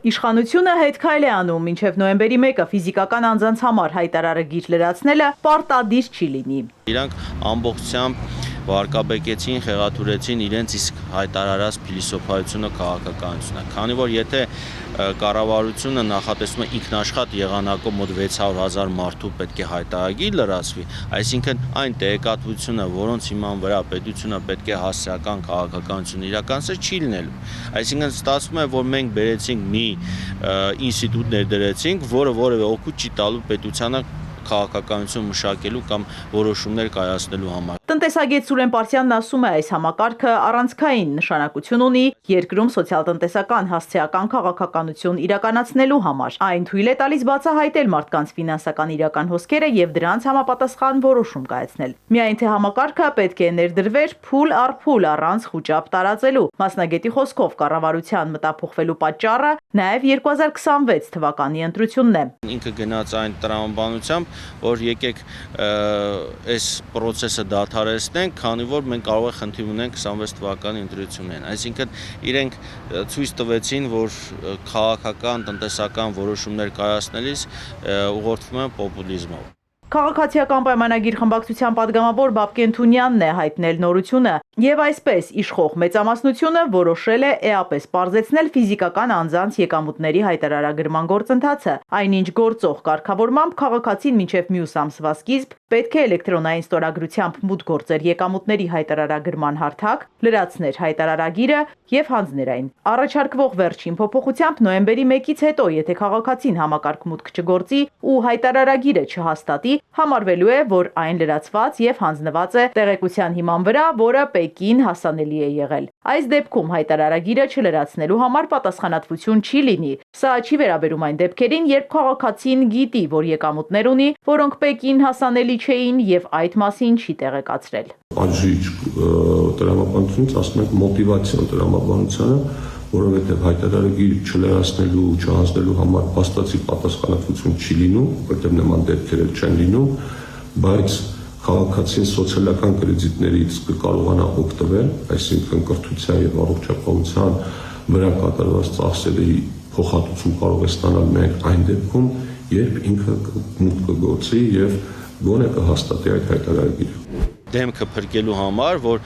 Իշխանությունը հետ քայլ է անում, մինչև նոյեմբերի 1-ը ֆիզիկական անձանց համար հայտարարագիր լրացնելը պարտադիր չի լինի։ Իրանք ամբողջությամբ վարկաբեկեցին, խեղաթյուրեցին իրենց իսկ հայտարարած փիլիսոփայությունը, քաղաքականությունը։ Քանի որ եթե կառավարությունը նախատեսում է ինքնաշխատ եղանակով մոտ 600,000 մարդու պետք է հայտարարագիր լրացվի, այսինքն այն տեղեկատվությունը, որոնց հիման վրա պետությունը պետք է հասարակական քաղաքականություն իրականացնի, չի լինելու։ Այսինքն ստացվում է, որ մենք բերեցինք մի ինստիտուտ ներդրեցինք, որը որևէ օգուտ չի տալու պետությանը քաղաքականություն մշակելու կամ որոշումներ կայացնելու համար։ Տնտեսագետ Սուրեն Պարսյանն ասում է, այս համակարգը առանցքային նշանակություն ունի երկրում սոցիալ-տնտեսական հասցեական քաղաքականություն իրականացնելու համար։ Այն թույլ է տալիս բացահայտել մարդկանց ֆինանսական իրական հոսքերը եւ դրանց համապատասխան որոշում կայացնել։ Միայն թե համակարգը պետք է ներդրվեր փուլ առ փուլ առանց խուճապ տարածելու։ Մասնագետի խոսքով կառավարության մտափոխվելու պատճառը նաեւ 2026 թվականի ընտրությունն է։ Ինքը գնաց այն տրամաբանությամբ, որ եկեք այս process-ը դադարեցնենք, քանի որ մենք կարող է խնդիր ունենք 26 թվականի ընտրություններին։ Այսինքն իրենք ցույց տվեցին, որ քաղաքական, տնտեսական որոշումներ կայացնելիս ուղղորդվում են պոպուլիզմով։ Քաղաքացիական պայմանագիր խմբակցության падգամավոր Բաբկեն Թունյանն է հայտնել նորությունը եւ այսպես իշխող մեծամասնությունը որոշել է էապես պարզեցնել ֆիզիկական անձանց եկամուտների հայտարարագրման գործընթացը, այնինչ գործող կարգավորմամբ քաղաքացին մինչև մյուս ամսվա սկիզբ պետք է էլեկտրոնային ստորագրությամբ մուտք գործեր եկամուտների հայտարարագրման հարթակ, լրացներ հայտարարագիրը եւ հանձներ այն։ Առաջարկվող վերջին փոփոխությամբ նոյեմբերի 1-ից հետո, եթե քաղաքացին համակարգ մուտք չգործի ու հայտարարագիրը չհաստատի, համարվելու է, որ այն լրացված եւ հանձնված է տեղեկության հիման վրա, որը Պեկին հասանելի է եղել։ Այս դեպքում հայտարարագիրը չլրացնելու համար պատասխանատվություն չի լինի։ Սա չի վերաբերում այն դեպքերին, երբ քաղաքացին գիտի, որ եկամուտներ ունի, որոնք Պեկին հասանելի չէին եւ այդ մասին չի տեղեկացրել։ Անժիջ տրամաբանությունից ասում ենք մոտիվացիոն տրամաբանությանը, որովհետև հայտարարագիր չլրացնելու, չհանձնելու համար փաստացի պատասխանատվություն չի լինում, որտեղ նման դեպքեր չեն լինում, բայց քաղաքացին սոցիալական կրեդիտներից կկարողանա օգտվել, այսինքն կրթության եւ առողջապահության վրա կատարված ծախսերի փոխհատուցում կարող է ստանալ միայն այն դեպքում, երբ ինքը մուտք կգործի եւ գոնե կհաստատի այդ հայտարարագիրը։ Դեմքը փրկելու համար, որ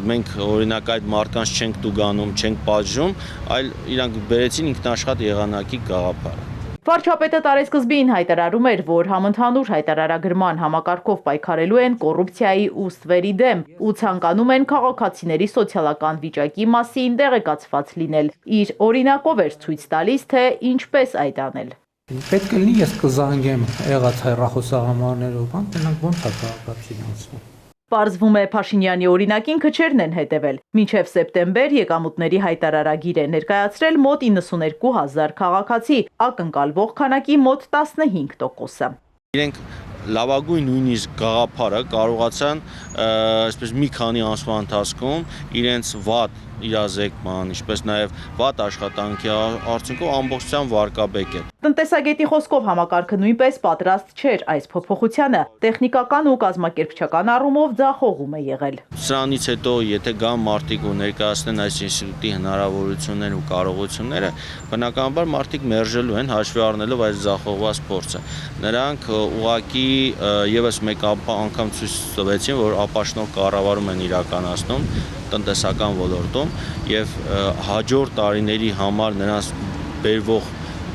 մենք օրինակ այդ մարդկանց չենք տուգանում, չենք պատժում, այլ իրանք բերեցին ինքնաշխատ եղանակի գաղափարը։ Վարչապետը տարեսկզբին հայտարարում էր, որ համընդհանուր հայտարարագրման համակարգով պայքարելու են կոռուպցիայի ու ստվերի դեմ ու ցանկանում են քաղաքացիների սոցիալական վիճակի մասին տեղեկացված լինել։ Իր օրինակով էր ցույց տալիս, թե ինչպես այդ անել։ Պետք է լինի ես կզանգեմ եղած հեռախոսահամարներով, բան տենանք ոնց է քաղաքացին անցնում։ Պարզվում է Փաշինյանի օրինակին քչերն են հետևել։ Մինչև սեպտեմբեր եկամուտների հայտարարագիր է ներկայացրել մոտ 92,000 քաղաքացի, ակնկալվող քանակի մոտ 15%-ը։ Իրենք լավագույն նույնիսկ գաղափարը կարողացան այսպես մի քանի ամսվա ընթացքում իրենց վատ իրազեկման, ինչպես նաև վատ աշխատանքի արդյունքով ամբողջությամբ վարկաբեկել։ Տնտեսագետի խոսքով համակարգը նույնպես պատրաստ չէր այս փոփոխությանը, տեխնիկական ու կազմակերպչական առումով ձախողում է եղել։ Սրանից հետո, եթե գան մարդիկ ու ներկայացնեն այս ինստիտուտի հնարավորություններն ու կարողությունները, բնականաբար մարդիկ մերժելու են հաշվի առնելով այս ձախողված փորձը։ Նրանք ուղղակի եւս մեկ անգամ ցույց տվեցին, որ ապաշնորհ կառավարում են իրականացնում տնտեսական ոլորտում եւ հաջորդ տարիների համար նրանց բերվող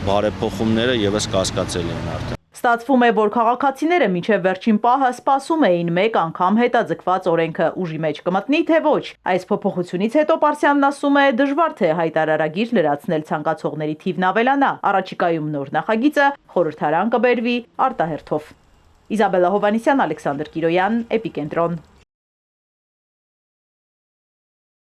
բարեփոխումները եւս կասկածելի են արդեն։ Ստացվում է, որ քաղաքացիները մինչև վերջին պահը սպասում էին մեկ անգամ հետաձգված օրենքը ուժի մեջ կմտնի, թե ոչ։ Այս փոփոխությունից հետո Պարսյանն ասում է, դժվար թե հայտարարագիր լրացնել ցանկացողների թիվն ավելանա։ Առաջիկայում նոր նախագիծը խորհրդարան կբերվի արտահերթով։ Իզաբելլա Հովանեսյան, Ալեքսանդր Կիրոյան, Էպիկենտրոն։